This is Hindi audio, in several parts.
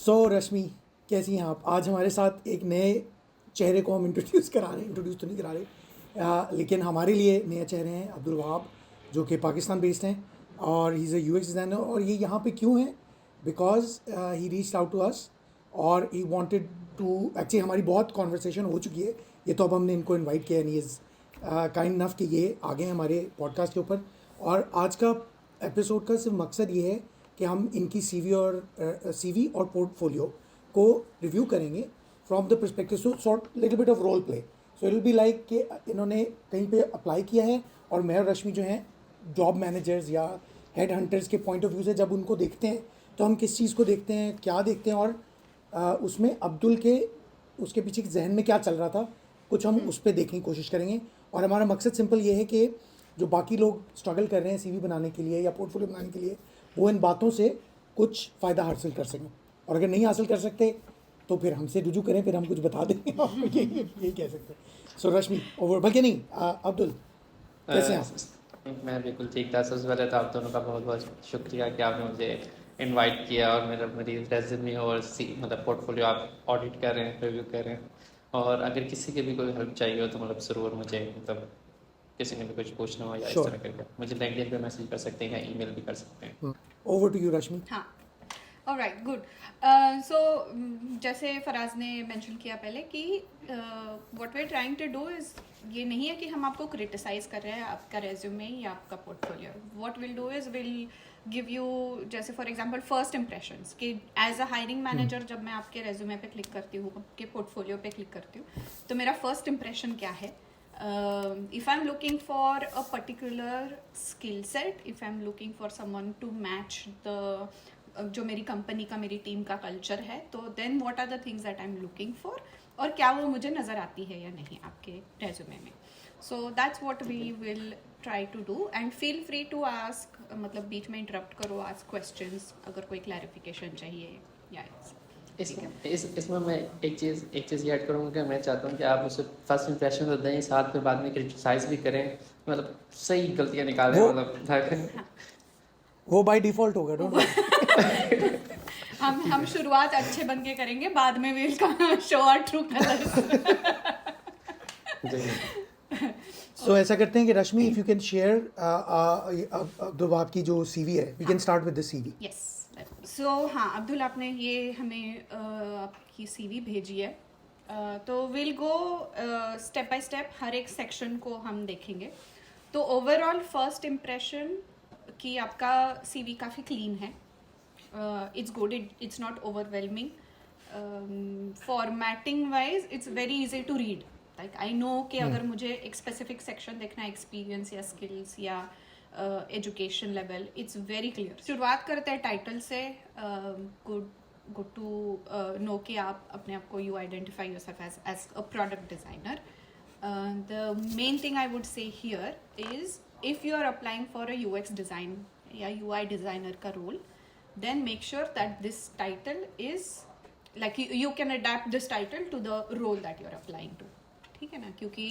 सो रश्मि, कैसी हैं आप? आज हमारे साथ एक नए चेहरे को हम इंट्रोड्यूस तो नहीं करा रहे, लेकिन हमारे लिए नए चेहरे हैं अब्दुल वहाब, जो कि पाकिस्तान बेस्ड हैं और he is a UX designer. और ये यहाँ पे क्यों हैं? Because he reached out to us और ही वांटेड टू, एक्चुअली हमारी बहुत कॉन्वर्सेशन हो चुकी है, ये तो अब हमने इनको इनवाइट किया है, इज़ काइंड इनफ कि ये आ गए हमारे पॉडकास्ट के ऊपर। और आज का एपिसोड का सिर्फ मकसद ये है कि हम इनकी सीवी और पोर्टफोलियो को रिव्यू करेंगे from the perspective so sort little bit of role play. So it will be like कि इन्होंने कहीं पे अप्लाई किया है और मैं और रश्मि जो हैं जॉब मैनेजर्स या हेड हंटर्स के पॉइंट ऑफ व्यू से जब उनको देखते हैं तो हम किस चीज़ को देखते हैं, क्या देखते हैं, और उसमें अब्दुल के उसके पीछे जहन में क्या चल रहा था, कुछ हम उस पर देखने की कोशिश करेंगे। और हमारा मकसद सिंपल ये है कि जो बाकी लोग स्ट्रगल कर रहे हैं सीवी बनाने के लिए या पोर्टफोलियो बनाने के लिए, वो इन बातों से कुछ फ़ायदा हासिल कर सकें। और अगर नहीं हासिल कर सकते तो फिर हमसे रुजू करें, फिर हम कुछ बता देंगे। यही कह सकते हैं। सो रश्मि ओवर, बल्कि नहीं, अब्दुल कैसे हैं आप? मैं बिल्कुल ठीक था। सबसे पहले तो आप दोनों का बहुत बहुत शुक्रिया कि आपने मुझे इनवाइट किया और मेरी रेज्यूमे और मतलब पोर्टफोलियो आप ऑडिट कर रहे हैं, रिव्यू कर रहे हैं। और अगर किसी के भी कोई हेल्प चाहिए हो तो मतलब ज़रूर मुझे, मतलब किसी ने भी कुछ पूछना हो या इस तरह करके मुझे लिंक्डइन पे मैसेज कर सकते हैं या ईमेल भी कर सकते हैं। ओवर टू यू रश्मि। हाँ, ऑलराइट, गुड। सो जैसे फराज ने मेंशन किया पहले कि what we are trying to do is, ये नहीं है कि हम आपको क्रिटिसाइज़ कर रहे हैं आपका रेज्यूमे या आपका portfolio. What will do is will give you, जैसे फॉर एग्जांपल फर्स्ट इंप्रेशंस, कि एज अ हायरिंग मैनेजर जब मैं आपके रेज्यूमे पे क्लिक करती हूँ, आपके पोर्टफोलियो पे क्लिक करती हूँ, तो मेरा फर्स्ट इंप्रेशन क्या है। If I'm looking for a particular skill set, if I'm looking for someone to match the जो मेरी कंपनी का, मेरी टीम का कल्चर है, तो then what are the things that I am looking for, और क्या वो मुझे नज़र आती है या नहीं आपके रेज्यूमे में। So that's what we will try to do, and feel free to ask, मतलब बीच में इंटरप्ट करो, आस्क क्वेश्चंस अगर कोई क्लैरिफिकेशन चाहिए या इसमें मैं एक चीज़ ऐड करूँगा कि मैं चाहता हूँ कि आप मुझसे फर्स्ट इंप्रेशन तो दें, साथ में बाद में क्रिटिसाइज भी करें, मतलब सही गलतियाँ निकालें, मतलब वो बाय डिफॉल्ट होगा, डोंट वरी। हम शुरुआत अच्छे बन के करेंगे, बाद में will show our true colours. So ऐसा करते हैं कि Rashmi, if you can share Abdul Wahab की जो सीवी है, we can start with the CV. Yes. So हाँ अब्दुल, आपने ये हमें आपकी सीवी भेजी है, तो will go step by step, हर एक सेक्शन को हम देखेंगे। तो ओवरऑल फर्स्ट इम्प्रेशन कि आपका सीवी काफ़ी क्लीन है, it's good, it's not overwhelming, formatting wise it's very easy to read. Like I know कि अगर मुझे एक स्पेसिफिक सेक्शन देखना है, एक्सपीरियंस या स्किल्स या education level, it's very clear. शुरुआत करते हैं टाइटल से। गुड टू नो कि आप अपने आप को, you identify yourself as a product designer. The main thing I would say here is, if you are applying for a UX design या UI designer का role, then make sure that this title is like you can adapt this title to the role that you are applying to, ठीक है ना? क्योंकि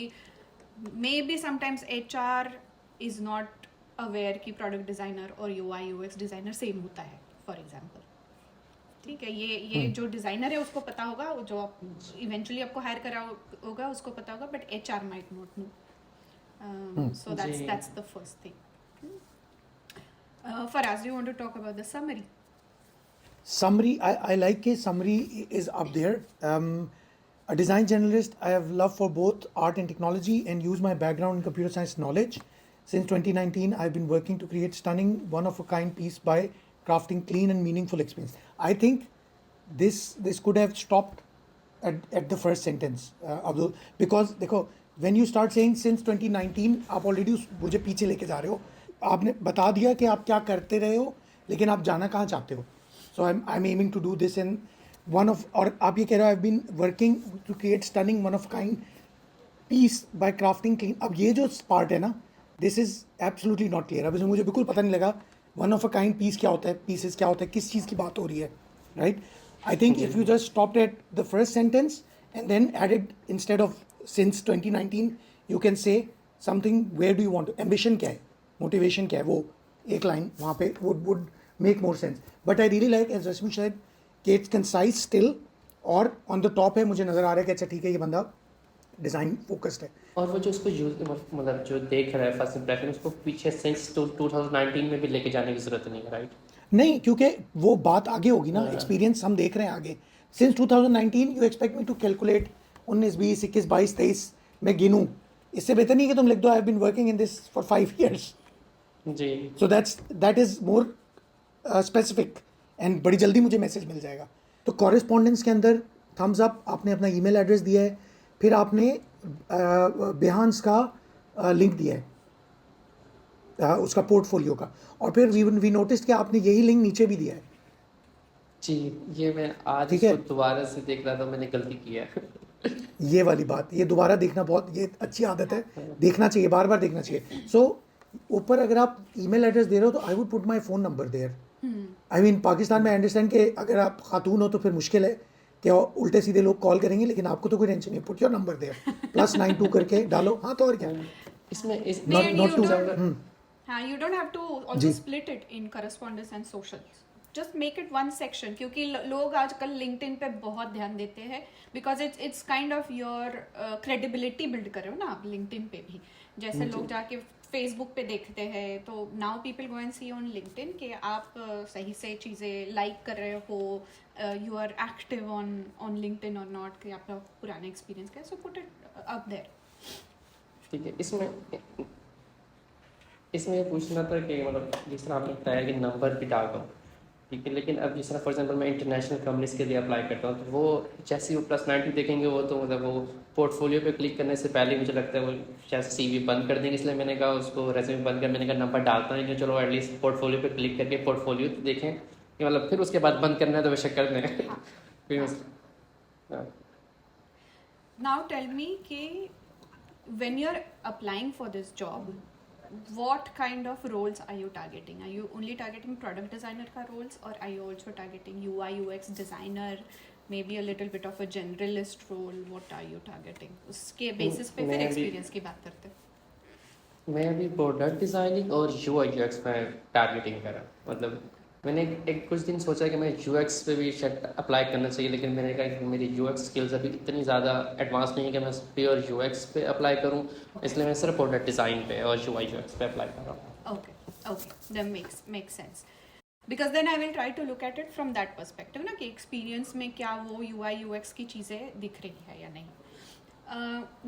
maybe sometimes HR is not aware कि product designer और UI UX designer same होता है, for example, ठीक है? ये जो डिज़ाइनर है उसको पता होगा, जो इवेंचुअली आपको हायर करा होगा उसको पता होगा, but HR might not know. So that's the first thing. Faraz, do you want to talk about the summary? Summary, I like a summary is up there. A design journalist, I have love for both art and technology and use my background in computer science knowledge. Since 2019, I've been working to create stunning, one-of-a-kind piece by crafting clean and meaningful experience. I think this could have stopped at the first sentence, Abdul, because देखो, when you start saying since 2019, आप ऑलरेडी मुझे पीछे लेके जा रहे हो। आपने बता दिया कि आप क्या करते रहे हो, लेकिन आप जाना कहाँ चाहते हो। So I am aiming to do this in one of, और आप ये कह रहे हो I been working to create stunning one of kind piece by crafting clean. अब ये जो पार्ट है ना, this is absolutely not clear. अब इसमें मुझे बिल्कुल पता नहीं लगा one of a kind piece क्या होता है, पीसेस क्या होता है, किस चीज़ की बात हो रही है, right? I think if you just stopped at the first sentence and then added, instead of since 2019, you can say something, where do you want to, ambition क्या है, motivation क्या है, वो एक line वहाँ पे would make more sense. But I really like, as Rashmi said, कि इट्स कंसाइज स्टिल, और ऑन द टॉप है मुझे नज़र आ रहा है कि अच्छा ठीक है ये बंदा डिज़ाइन फोकस्ड है। और वो जो उसको यूज मतलब जो देख रहा है फर्स्ट इंप्रेशन, उसको पीछे सिंस 2019 में भी लेके जाने की जरूरत नहीं है, राइट? नहीं, क्योंकि वो बात आगे होगी ना, हाँ। एक्सपीरियंस हम देख रहे हैं आगे। Since 2019 you expect me to calculate 19, 20, 21, 22, 23 मैं गिनूँ? इससे बेहतर नहीं कि तुम लिख दो I have been working in this for 5 years। जी। So that is more specific, and बड़ी जल्दी मुझे मैसेज मिल जाएगा। तो कॉरेस्पॉन्डेंस के अंदर थम्स अप, आपने अपना ईमेल एड्रेस दिया है, फिर आपने बिहान्स का लिंक दिया है, उसका पोर्टफोलियो का, और फिर वी नोटिस कि आपने यही लिंक नीचे भी दिया है। जी, ये मैं आज ठीक है। इसको दोबारा से देख रहा था, मैंने गलती की है। ये वाली बात, ये दोबारा देखना बहुत, ये अच्छी आदत है, देखना चाहिए, बार बार देखना चाहिए। सो ऊपर अगर आप ईमेल एड्रेस दे रहे हो तो I would put my phone number there. I mean Pakistan में अंडरस्टैंड कि अगर आप खातून हो तो फिर मुश्किल है कि उल्टे सीधे लोग कॉल करेंगे, लेकिन आपको तो कोई टेंशन नहीं, पुट योर नंबर देयर, +92 करके डालो। हाँ तो और क्या, इसमें इस Not- And not you to- don't, हाँ, you don't have to also ji. split it in correspondence and socials. Just make it one section, क्योंकि लोग आजकल LinkedIn पे बहुत ध्यान देते हैं, because it's kind of your credibility build कर रहे हो ना आप LinkedIn पे भी। जैसे लोग जाके Facebook पे देखते हैं, तो now people go and see on LinkedIn कि आप सही से चीज़ें like कर रहे हो, you are active on LinkedIn or not, कि आपका पुराना experience क्या है, so put it up there. ठीक है। इसमें ये पूछना था कि मतलब जिस तरह आपने बताया कि नंबर भी डालो, ठीक है, लेकिन अब जिस तरह फॉर एग्जांपल मैं इंटरनेशनल कंपनीज के लिए अप्लाई करता हूँ, तो वो जैसे ही वो +90 देखेंगे, वो तो मतलब वो पोर्टफोलियो पे क्लिक करने से पहले मुझे लगता है वो शायद CV बंद कर देंगे, इसलिए मैंने कहा उसको रेज्यूमे बंद कर, मैंने कहा नंबर डालता नहीं, चलो एटलीस्ट पोर्टफोलियो पे क्लिक करके पोर्टफोलियो तो देखें, कि मतलब फिर उसके बाद बंद करना है तो बेशक कर दें। फिर हाँ। Now tell me कि when you're applying for this job, what kind of roles are you targeting? Are you only targeting product designer का roles, or are you also targeting UI UX designer, maybe a little bit of a generalist role? What are you targeting? उसके basis पे फिर मैं experience की बात करते हैं। मैं अभी प्रोडक्ट डिज़ाइनिंग और UI UX में टारगेटिंग करा, मतलब मैंने एक कुछ दिन सोचा कि मैं UX पे भी शायद अप्लाई करना चाहिए, लेकिन मैंने कहा कि मेरी UX स्किल्स अभी इतनी ज़्यादा एडवांस नहीं है कि मैं प्योर UX पे अप्लाई करूं, इसलिए मैं सिर्फ प्रोडक्ट डिज़ाइन पे और UI UX पे अप्लाई कर रहा हूँ। Okay, that makes sense. Because then I will try to look at it from that perspective ना, कि experience में क्या वो UI UX की चीज़ें दिख रही है या नहीं।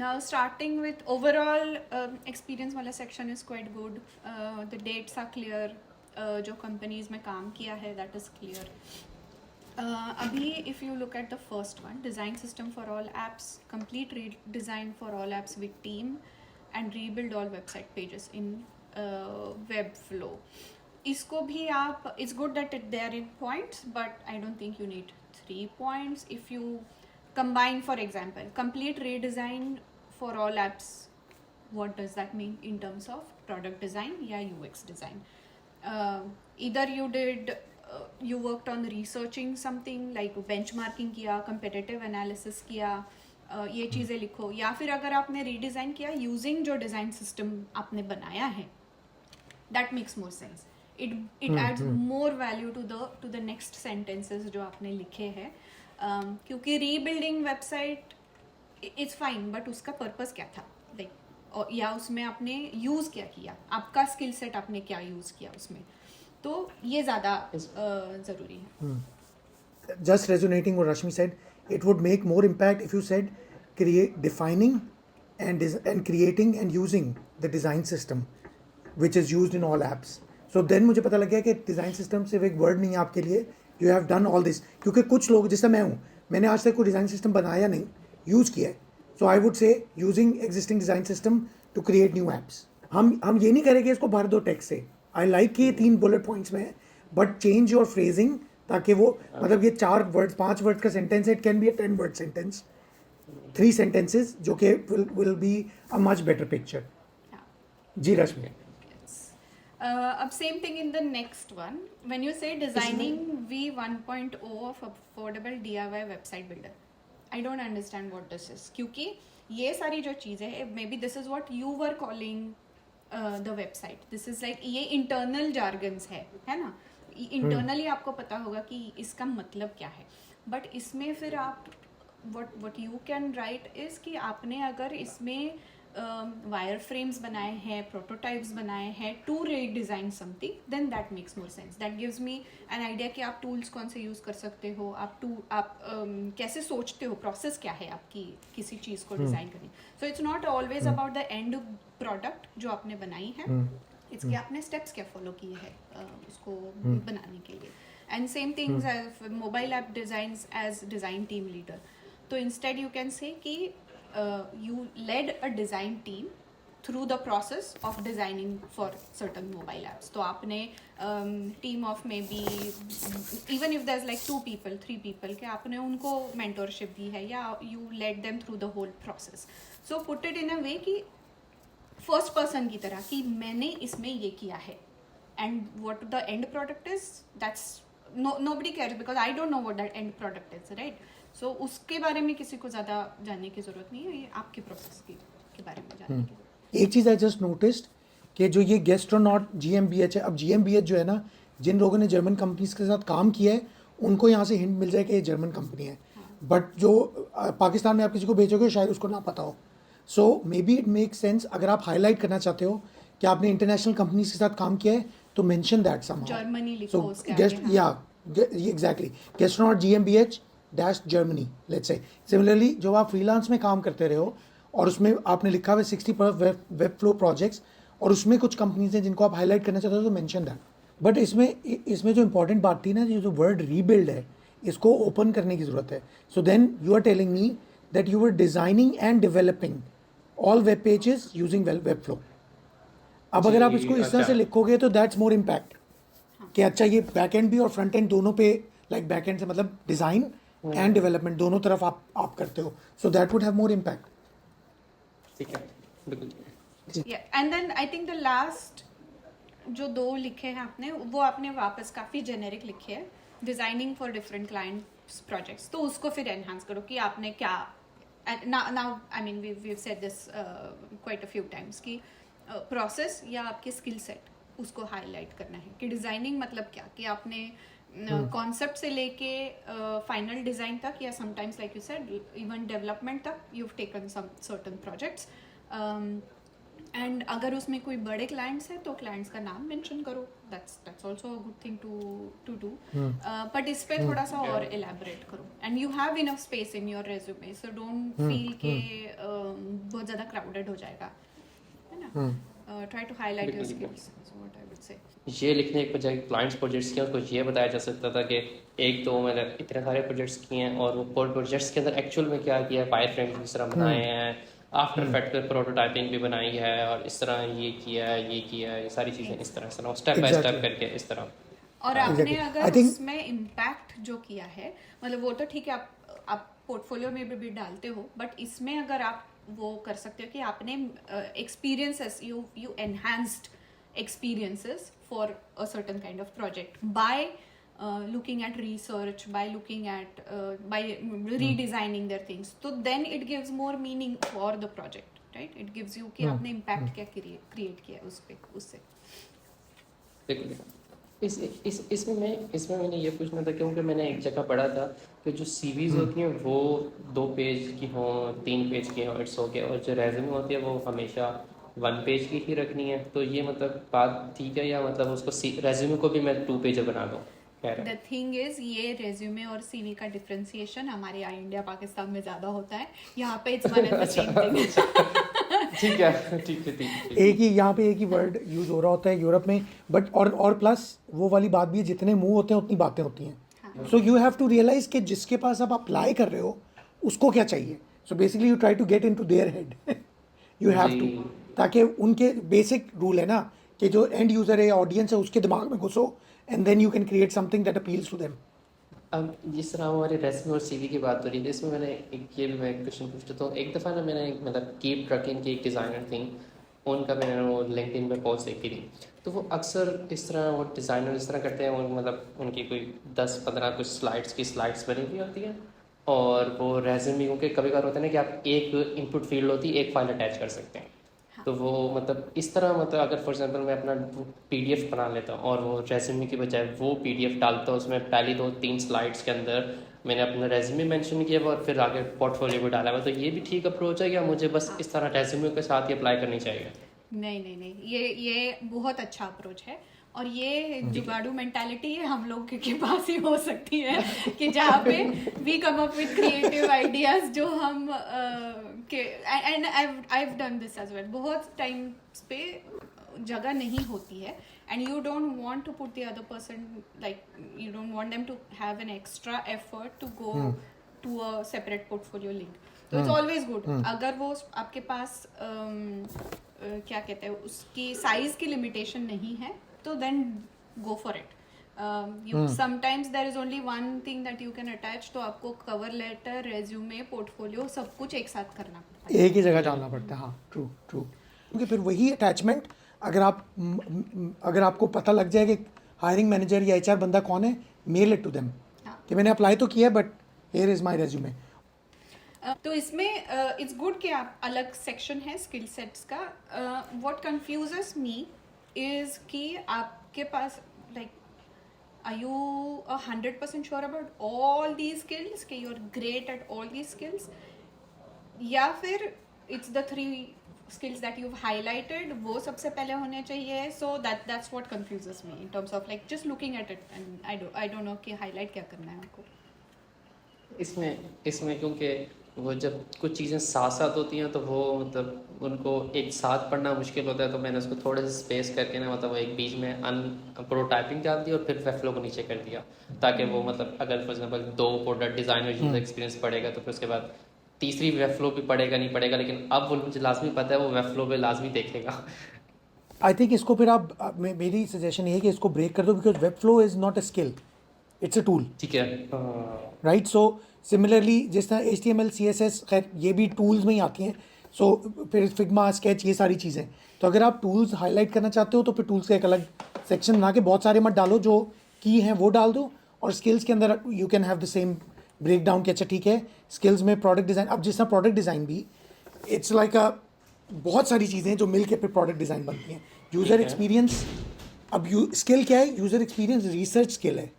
Now starting with overall experience वाला section is quite good. The dates are clear. जो companies में काम किया है that is clear. अभी if you look at the first one, design system for all apps, complete redesign for all apps with team, and rebuild all website pages in Webflow. इसको भी आप, it's good that they are in points, but I don't think you need 3 points. If you combine, for example, complete redesign for all apps, what does that mean in terms of product design या UX design? Either you worked on researching something like benchmarking किया, competitive analysis किया, ये चीज़ें लिखो, या फिर अगर आपने redesign किया using जो design system आपने बनाया है, that makes more sense. It adds more value to the next sentences जो आपने लिखे हैं, क्योंकि rebuilding website it's fine, but उसका purpose क्या था, like, और या उसमें आपने यूज़ क्या किया, आपका स्किल सेट आपने क्या यूज़ किया उसमें, तो ये ज़्यादा ज़रूरी है। Just resonating what Rashmi said, it would make more impact if you said defining and creating and using the design system which is used in all apps. So then मुझे पता लग गया कि design system सिर्फ एक word नहीं है आपके लिए, you have done all this. क्योंकि कुछ लोग, जैसे मैं हूँ, मैंने आज तक कोई design system बनाया नहीं, यूज़ किया है. So I would say using existing design system to create new apps. हम ये नहीं करेंगे इसको भर दो टेक्स्ट से. I like कि ये 3 बुलेट पॉइंट्स में है, बट चेंज योर फ्रेजिंग, ताकि वो मतलब ये 4 वर्ड्स 5 वर्ड्स का सेंटेंस है, it can be a 10 word sentence, 3 sentences, जो कि will be a much better picture. जी रश्मि. अब same thing in the next one. When you say designing V1.0 of affordable DIY website builder, I don't understand what this is. क्योंकि ये सारी जो चीज़ें हैं, maybe this is what you were calling the website. This is like ये internal jargons है ना? इंटरनली आपको पता होगा कि इसका मतलब क्या है, बट इसमें फिर आप what you can write is कि आपने अगर इसमें वायर फ्रेम्स बनाए हैं, प्रोटोटाइप्स बनाए हैं to redesign something, then that makes more sense, that gives me an idea कि आप टूल्स कौन से यूज़ कर सकते हो, आप कैसे सोचते हो, प्रोसेस क्या है आपकी किसी चीज़ को डिज़ाइन करने। So it's not always about the end product जो आपने बनाई है, इसके आपने स्टेप्स क्या फॉलो किए हैं उसको बनाने के लिए। And same things mobile app designs as design team leader, तो इंस्टेड यू कैन से कि you led a design team through the process of designing for certain mobile apps. तो आपने team of maybe even if there's like 2 people 3 people के आपने उनको mentorship दी है या you led them through the whole process. So put it in a way कि first person की तरह कि मैंने इसमें ये किया है, and what the end product is, that's nobody cares because I don't know what that end product is, right? So उसके बारे में किसी को ज़्यादा जानने की ज़रूरत नहीं है, ये आपके प्रोसेस के बारे में जानने की। एक चीज़ आई जस्ट नोटिस्ड कि जो ये गैस्ट्रोनॉट GmbH है, अब GmbH जो है ना, जिन लोगों ने जर्मन कंपनीज के साथ काम किया है उनको यहाँ से हिंट मिल जाए कि ये जर्मन कंपनी है, बट जो पाकिस्तान में आप किसी को भेजोगे शायद उसको ना पता हो। So maybe it make sense, अगर आप हाईलाइट करना चाहते हो कि आपने इंटरनेशनल कंपनीज के साथ काम किया है तो मेंशन दैट समहाउ। जर्मनी लिखो उसके आगे। गेस्ट या exactly गैस्ट्रोनॉट GmbH -Germany, let's say. Similarly, जो आप फ्रीलांस में काम करते रहे हो और उसमें आपने लिखा हुआ 60 वेब फ्लो प्रोजेक्ट्स और उसमें कुछ कंपनीज हैं जिनको आप हाईलाइट करना चाहते हो तो मेंशन दैट। बट इसमें जो इंपॉर्टेंट बात थी ना, जो वर्ड रीबिल्ड है, इसको ओपन करने की ज़रूरत है। So then you are telling me that you are designing and developing all web pages using web flow. अब अगर आप इसको इस तरह से लिखोगे तो दैट्स मोर इम्पैक्ट कि अच्छा ये बैक एंड भी और फ्रंट एंड दोनों पे, लाइक बैक एंड से मतलब डिज़ाइन एंड डेवलपमेंट दोनों तरफ आप करते हो, so that would have more impact. ठीक है, बिल्कुल। And then I think the last जो 2 लिखे हैं आपने, वो आपने वापस काफ़ी जेनेरिक लिखे हैं, designing for different clients projects, तो उसको फिर एनहांस करो कि आपने क्या, now I mean we have said this quite a few times कि प्रोसेस या आपके स्किल सेट उसको हाईलाइट करना है कि डिज़ाइनिंग मतलब क्या, कि आपने कॉन्सेप्ट से लेके फाइनल डिज़ाइन तक या sometimes like you said even development तक you have taken some certain projects, and अगर उसमें कोई बड़े क्लाइंट्स हैं तो क्लाइंट्स का नाम मेंशन करो, that's also a good thing to do, but इस पे थोड़ा सा और एलैबोरेट करो, and you have enough space in your resume, so don't feel के बहुत ज़्यादा क्राउडेड हो जाएगा, है ना। Try to highlight your skills, what I would say. ये लिखने के बजाय क्लाइंट्स प्रोजेक्ट्स किए उसको ये बताया जा सकता था कि एक तो मैंने इतने सारे प्रोजेक्ट्स किए हैं और वो प्रोजेक्ट्स के अंदर एक्चुअल में क्या किया है, वायर फ्रेम किस तरह बनाए हैं, आफ्टर इफेक्ट पे प्रोटोटाइपिंग भी बनाई है और इस तरह ये किया है, ये सारी चीज़ें इस तरह से स्टेप बाय स्टेप करके इस तरह। और आपने अगर उसमें इम्पैक्ट जो किया है, मतलब वो तो ठीक है आप पोर्टफोलियो में भी डालते हो, बट इसमें अगर आप वो कर सकते हो कि आपने experiences you enhanced experiences for a certain kind of project by looking at research, by looking at by redesigning their things, so then it gives more meaning for the project, right? It gives you कि आपने impact क्या create किया उस पे उससे। इसमें मैंने ये पूछना था क्योंकि मैंने एक जगह पढ़ा था कि जो CVs होती हैं वो 2 पेज की हों, 3 पेज की हों, इट्स ओके, और जो रेज्यूमे होती है वो हमेशा 1 पेज की ही रखनी है, तो ये मतलब बात ठीक है या मतलब उसको रेज्यूमे को भी मैं 2 पेज बना दूँ? द थिंग इज ये रेज्यूमे और CV का डिफरेंशिएशन हमारे यहाँ इंडिया पाकिस्तान में ज़्यादा होता है, यहाँ पे it's one and the same thing. ठीक है। एक ही यहाँ पे एक ही वर्ड यूज़ हो रहा होता है यूरोप में, बट और प्लस वो वाली बात भी है, जितने मुंह होते हैं उतनी बातें होती हैं। So you have to realise कि जिसके पास आप अप्लाई कर रहे हो उसको क्या चाहिए। So basically you try to get into their head, you have to, ताकि उनके बेसिक रूल है ना कि जो एंड यूज़र है या ऑडियंस है उसके दिमाग में घुसो, and then you can create something that appeals to them. अब जिस तरह हमारे रेज्यूमे और CV की बात हो रही थी, इसमें मैंने ये भी मैं क्वेश्चन पूछता हूँ। एक दफ़ा ना मैंने मतलब कीप ट्रकिंग की एक डिज़ाइनर थी, उनका मैंने वो लिंक्डइन पे पोस्ट देखी थी, तो वो अक्सर इस तरह वो डिज़ाइनर इस तरह करते हैं, वो मतलब उनकी कोई 10-15 कुछ स्लाइड्स बनी हुई होती हैं और वो रेज्यूमे के कभी कभार होता है ना कि आप एक इनपुट फील्ड होती है, एक फाइल अटैच कर सकते हैं, तो वो मतलब इस तरह मतलब अगर फॉर एग्जांपल मैं अपना पीडीएफ बना लेता हूँ और वो रेज्यूमे की बजाय वो पीडीएफ डालता हूँ, उसमें पहली 2-3 स्लाइड्स के अंदर मैंने अपना रेज्यूमे मेंशन किया हुआ और फिर आगे पोर्टफोलियो भी डाला हुआ, तो ये भी ठीक अप्रोच है या मुझे बस इस तरह रेज्यूमे के साथ ही अप्लाई करनी चाहिए? नहीं नहीं नहीं, ये बहुत अच्छा अप्रोच है। और ये जुगाड़ू मेंटालिटी है हम लोग के पास ही हो सकती है कि जहाँ पे we come up with creative ideas जो हम के and I have done this as well. बहुत टाइम्स पे जगह नहीं होती है and you don't want to put the other person, like you don't want them to have an extra effort to go to a separate portfolio link. तो इट्स ऑलवेज गुड अगर वो आपके पास क्या कहते हैं उसकी साइज की लिमिटेशन नहीं है तो then go for it. you sometimes there is only one thing that you can attach, तो आपको कवर लेटर, रेज्यूमे, पोर्टफोलियो सब कुछ एक साथ करना पड़ता है, एक ही जगह डालना पड़ता है। हाँ, ट्रू ट्रू। क्योंकि फिर वही अटैचमेंट अगर आपको पता लग जाए कि हायरिंग मैनेजर या एचआर बंदा कौन है, मेल इट टू देम कि मैंने अप्लाई तो किया but here is my resume. तो इसमें इट्स गुड कि आप अलग सेक्शन है स्किल सेट्स का। व्हाट कंफ्यूजेस मी इज कि आपके पास like are you 100% sure about all these skills कि you're great at all these skills, या फिर it's the 3 skills that you've highlighted वो सबसे पहले होने चाहिए। so that's what confuses me in terms of like just looking at it and I don't know कि highlight क्या करना है हमको इसमें क्योंकि वो जब कुछ चीज़ें साथ साथ होती हैं तो वो मतलब उनको एक साथ पढ़ना मुश्किल होता है, तो मैंने उसको थोड़े से स्पेस करके ना मतलब एक बीच में प्रोटाइपिंग डाल दी और फिर वेबफ्लो को नीचे कर दिया, ताकि वो मतलब अगर फॉर एग्जांपल 2 प्रोडक्ट डिज़ाइन और यूज़र एक्सपीरियंस पड़ेगा तो फिर उसके बाद तीसरी वेबफ्लो भी पड़ेगा नहीं पड़ेगा, लेकिन अब वो मुझे लाजमी पता है वो वेबफ्लो पे लाजमी देखेगा। आई थिंक इसको फिर आप मेरी सजेशन ये है कि इसको ब्रेक कर दो, because web flow is not a skill, it's a tool. ठीक है, राइट। सो सिमिलरली जिस तरह HTML CSS, खैर ये भी टूल्स में ही आती हैं। सो फिर फिग्मा, स्केच, ये सारी चीज़ें, तो अगर आप टूल्स हाईलाइट करना चाहते हो तो फिर टूल्स का एक अलग सेक्शन बना के बहुत सारे मत डालो, जो की हैं वो डाल दो, और स्किल्स के अंदर you can have the same break down कि अच्छा ठीक है स्किल्स में प्रोडक्ट डिज़ाइन। अब जिस तरह प्रोडक्ट डिज़ाइन भी इट्स लाइक अ बहुत सारी चीज़ें जो मिल के फिर प्रोडक्ट डिज़ाइन बनती हैं। यूज़र एक्सपीरियंस, अब स्किल क्या है, यूज़र एक्सपीरियंस रिसर्च स्किल है,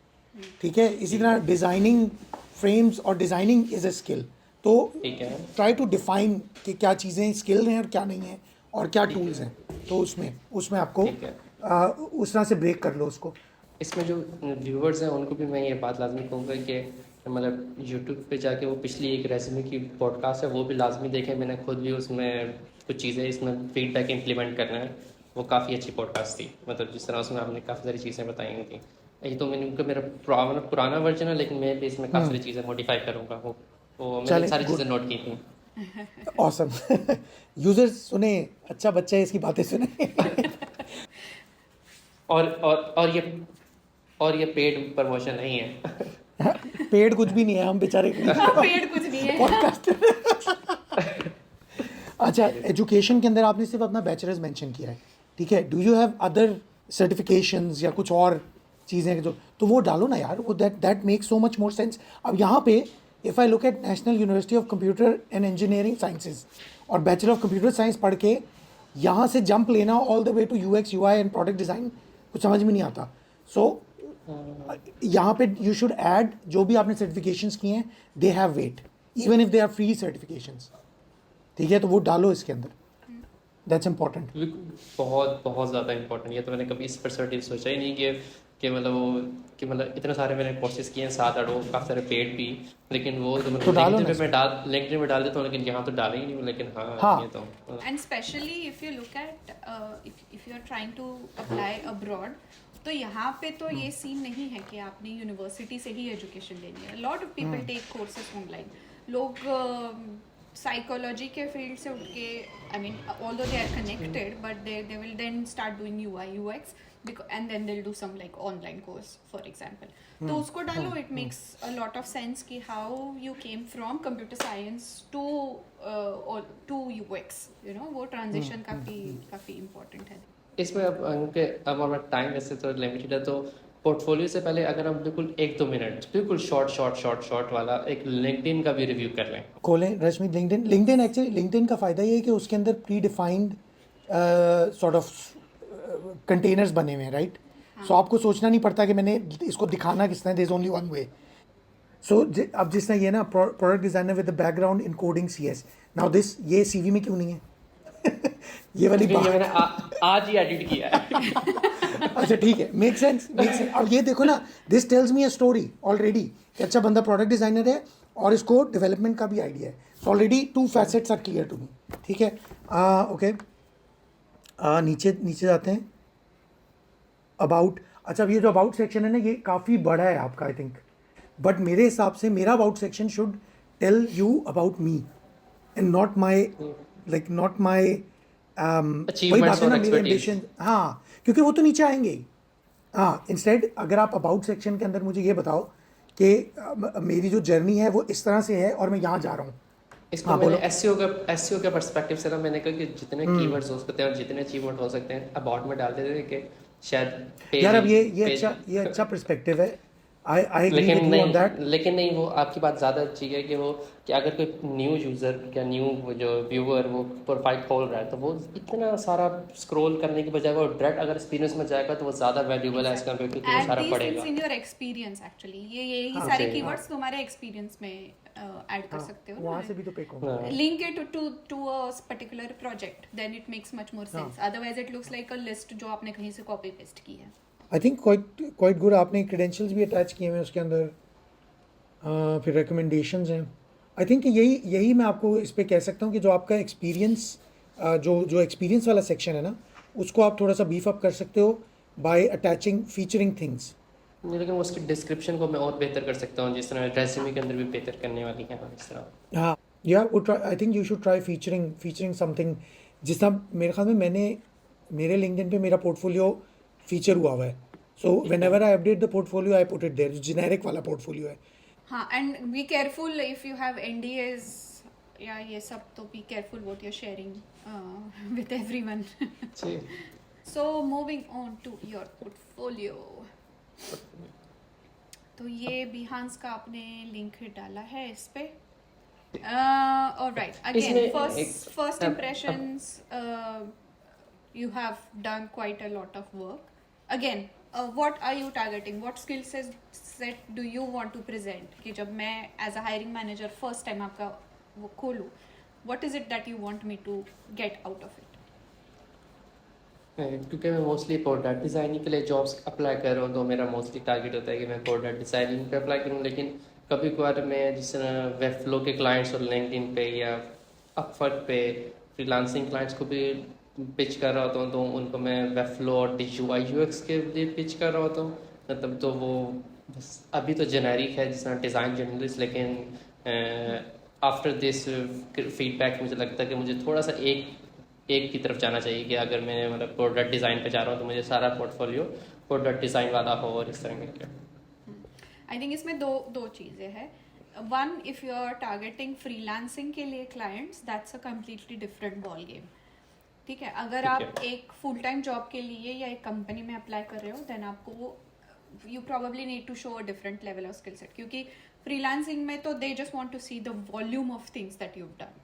ठीक है। इसी तरह डिज़ाइनिंग फ्रेम्स और डिज़ाइनिंग इज़ अ स्किल। तो ट्राई टू डिफाइन कि क्या चीज़ें स्किल हैं और क्या नहीं हैं और क्या टूल्स हैं, तो उसमें आपको उस तरह से ब्रेक कर लो उसको। इसमें जो व्यूवर्स हैं उनको भी मैं ये बात लाजमी कहूँगा कि मतलब यूट्यूब पे जाके वो पिछली एक रेज्यूमे की पॉडकास्ट है वो भी लाजमी देखें। मैंने खुद भी उसमें कुछ चीज़ें इसमें फीडबैक इम्प्लीमेंट करना है, वो काफ़ी अच्छी पॉडकास्ट थी। मतलब जिस तरह उसमें आपने काफ़ी सारी चीज़ें बताई हुई थी। ये तो मैंने उनका मेरा पुराना वर्जन है, लेकिन मैं भी इसमें काफ़ी सारी चीज़ें मॉडिफाई करूँगा। वो मैंने सारी चीज़ें नोट की थी। ऑसम। यूजर्स सुने, अच्छा बच्चा है इसकी बातें सुने। और ये पेड प्रमोशन नहीं है। पेड कुछ भी नहीं है, हम बेचारे पेड कुछ नहीं है पॉडकास्ट। अच्छा, एजुकेशन के अंदर आपने सिर्फ अपना बैचलर्स मेंशन किया है, ठीक है। Do you have other certifications या कुछ और चीज़ें जो, तो वो डालो ना यार, वो that makes so much more sense. अब यहाँ पे if I look at national university of computer and engineering sciences और बैचलर ऑफ कंप्यूटर साइंस पढ़ के यहाँ से जंप लेना all the way to UX UI and product design कुछ समझ में नहीं आता। सो यहाँ पे यू शुड ऐड जो भी आपने सर्टिफिकेशंस किए हैं, they have weight even if they are free certifications, ठीक है। तो वो डालो इसके अंदर, दैट्स इम्पॉर्टेंट। बहुत ज़्यादा इंपॉर्टेंट। ये तो मैंने कभी इस परस्पेक्टिव सोचा ही नहीं कि मतलब इतने सारे मैंने कोर्सेज किए हैं 7-8, वो काफ़ी सारे पेड भी, लेकिन वो तो मतलब लिंक्डइन में डाल देता हूँ, लेकिन यहाँ तो डाले ही नहीं। लेकिन हाँ ये तो and specially if you look at if you are trying to apply abroad, तो यहाँ पे तो ये सीन नहीं है कि आपने यूनिवर्सिटी से ही एजुकेशन लेनी है। Lot of people take courses online. लोग साइकोलॉजी के फील्ड से उठ के, I mean although they are connected but they will then start doing UI UX and then they'll do some like online course for example. तो उसको डालो, it makes a lot of sense कि how you came from computer science to UX, you know, वो transition काफ़ी important है। इसमें अब हमारा टाइम वैसे तो लिमिटेड है, तो पोर्टफोलियो से पहले अगर हम बिल्कुल 1-2 मिनट बिल्कुल शॉर्ट वाला एक लिंक्डइन का भी रिव्यू कर लें। खोलें रश्मि लिंक्डइन एक्चुअली लिंक्डइन का फ़ायदा ये है कि उसके अंदर pre defined sort of containers बने हुए हैं, राइट? सो आपको सोचना नहीं पड़ता कि मैंने इसको दिखाना किस तरह, there is only one way. So अब जिस तरह ये ना product designer with the background in coding CS, now this ये CV में क्यों नहीं है? ये वाली क्योंकि ये बात. मैंने आज ही एडिट किया है. अच्छा ठीक है, मेक सेंस. अब ये देखो ना, this tells me a story already कि अच्छा बंदा प्रोडक्ट डिजाइनर है और इसको डेवलपमेंट का भी आइडिया है. So already 2 facets are clear to me. ठीक है, ओके. नीचे जाते हैं. अबाउट. अच्छा, अब ये जो अबाउट सेक्शन है ना, ये काफ़ी बड़ा है आपका, आई थिंक. बट मेरे हिसाब से मेरा about section should tell you about me and not my, like not my वही बात है ना, मेरी एम्बिशन. हाँ, क्योंकि वो तो नीचे आएंगे ही. हाँ, इंस्टेड अगर आप अबाउट सेक्शन के अंदर मुझे ये बताओ कि मेरी जो जर्नी है वो इस तरह से है और मैं यहाँ जा रहा हूँ. इसको हाँ, मैंने बोलो. एसईओ के पर्सपेक्टिव से ना मैंने कहा कि जितने कीवर्ड्स हो सकते हैं और जितने अचीवमेंट हो सकते हैं अबाउट में डाल देते थे कि शायद यार अब ये अच्छा पर्सपेक्टिव है. आई एग्री लेकिन विद यू ऑन दैट. लेकिन नहीं, वो आपकी बात ज़्यादा अच्छी है कि वो कि अगर कोई न्यू यूज़र या न्यू जो व्यूअर वो प्रोफाइल खोल रहा है तो वो इतना सारा स्क्रॉल करने की बजाय वो डायरेक्ट अगर एक्सपीरियंस में जाएगा तो वो ज़्यादा वैल्यूबल है इसका, क्योंकि वो सारा पड़ेगा. इन योर एक्सपीरियंस एक्चुअली यही हाँ, सारे जी. कीवर्ड्स तुम्हारे एक्सपीरियंस में ऐड कर सकते हो. वहाँ से भी तो पिक होगा. हाँ. Link it to a particular project, then it makes much more sense. Otherwise it looks like a list जो आपने कहीं से कॉपी पेस्ट की है. I think quite good. आपने क्रेडेंशियल्स भी अटैच किए हुए हैं उसके अंदर. फिर रिकमेंडेशंस हैं. आई थिंक यही मैं आपको इस पे कह सकता हूँ कि जो आपका एक्सपीरियंस, जो एक्सपीरियंस वाला सेक्शन है ना, उसको आप थोड़ा सा बीफ अप कर सकते हो बाय अटैचिंग फीचरिंग थिंग्स. नहीं, लेकिन उसकी डिस्क्रिप्शन को मैं और बेहतर कर सकता हूँ, जिस तरह रेज्यूमे के अंदर भी बेहतर करने वाली है इस तरह. हाँ, या वो try, I think you should try featuring something. जिस तरह मेरे ख्याल में मेरे लिंक्डइन पे मेरा पोर्टफोलियो फीचर हुआ है. So whenever I update the portfolio I put it there, जो जेनेरिक वाला पोर्टफोलियो है. हाँ, and be careful if you have NDAs या ये सब, तो be careful what you are sharing with everyone. जी. So moving on to your portfolio. तो ये बिहांस का आपने लिंक डाला है इस पे. ऑलराइट, अगेन इसमें first impressions, you have done quite a lot of work. Again, what are you targeting? What skill set do you want to present? कि जब मैं as a hiring manager first time आपका वो खोलूँ, what is it that you want me to get out of it? क्योंकि मैं मोस्टली प्रोडक्ट डिज़ाइनिंग के लिए जॉब्स अप्लाई कर रहा हूँ तो मेरा मोस्टली टारगेट होता है कि मैं प्रोडक्ट डिज़ाइनिंग पे अप्लाई करूँ. लेकिन कभी कभार मैं जिस तरह वेबफ्लो के क्लाइंट्स और लिंक्डइन पे या अपवर्क पे फ्रीलांसिंग क्लाइंट्स को भी पिच कर रहा होता हूँ, तो उनको मैं वेबफ्लो और UI UX के लिए पिच कर रहा होता हूँ. मतलब तो वो बस अभी तो जेनेरिक है जिस तरह डिज़ाइन जर्नलिस्ट, लेकिन आफ्टर दिस फीडबैक मुझे लगता है कि मुझे थोड़ा सा एक की तरफ जाना चाहिए कि अगर मैं मतलब प्रोडक्ट डिज़ाइन पे जा रहा हूँ तो मुझे सारा पोर्टफोलियो प्रोडक्ट डिज़ाइन वाला हो और इस तरह के. आई थिंक इसमें दो चीज़ें हैं. One, if you are targeting freelancing के लिए clients, that's a completely different ball game. ठीक है, अगर आप एक फुल टाइम जॉब के लिए या एक कंपनी में अप्लाई कर रहे हो, देन आपको you probably need to show a different level of skill set. क्योंकि फ्रीलांसिंग में तो they just want to see the volume of things that you have done,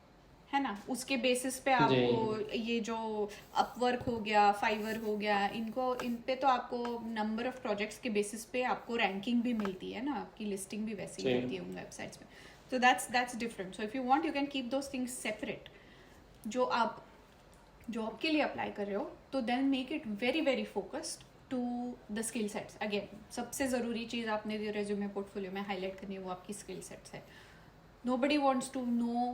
है ना. उसके बेसिस पे आपको ये जो अपवर्क हो गया, फाइवर हो गया, इन पे तो आपको नंबर ऑफ प्रोजेक्ट्स के बेसिस पे आपको रैंकिंग भी मिलती है ना, आपकी लिस्टिंग भी वैसी मिलती है उन वेबसाइट्स पे. तो that's different. So if you want you can keep those things separate. जो आप जॉब के लिए अप्लाई कर रहे हो तो then make it very very focused to the skill sets. Again, सबसे ज़रूरी चीज़ आपने जो रेज्यूमे पोर्टफोलियो में हाईलाइट करनी है वो आपकी स्किल सेट्स है. नोबडी वांट्स टू नो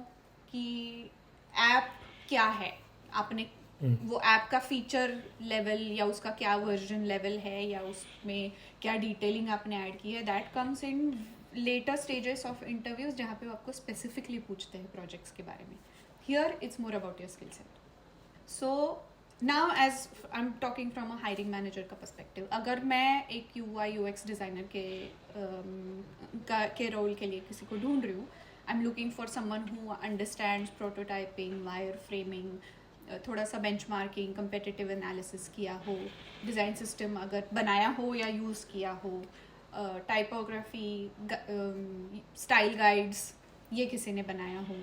कि ऐप क्या है, आपने वो ऐप का फीचर लेवल या उसका क्या वर्जन लेवल है या उसमें क्या डिटेलिंग आपने ऐड की है. That comes in later stages of interviews जहाँ पे वो आपको स्पेसिफिकली पूछते हैं प्रोजेक्ट्स के बारे में. Here it's more about your skill set. So now as I am talking from a hiring manager का पर्सपेक्टिव, अगर मैं एक UI UX डिज़ाइनर के रोल के लिए किसी को ढूंढ रही हूँ, I am looking for someone who understands prototyping, wireframing, थोड़ा सा बेंचमार्किंग, कंपेटिटिव एनालिसिस किया हो, डिज़ाइन सिस्टम अगर बनाया हो या यूज़ किया हो, टाइपोग्राफी, स्टाइल गाइड्स ये किसी ने बनाया हो,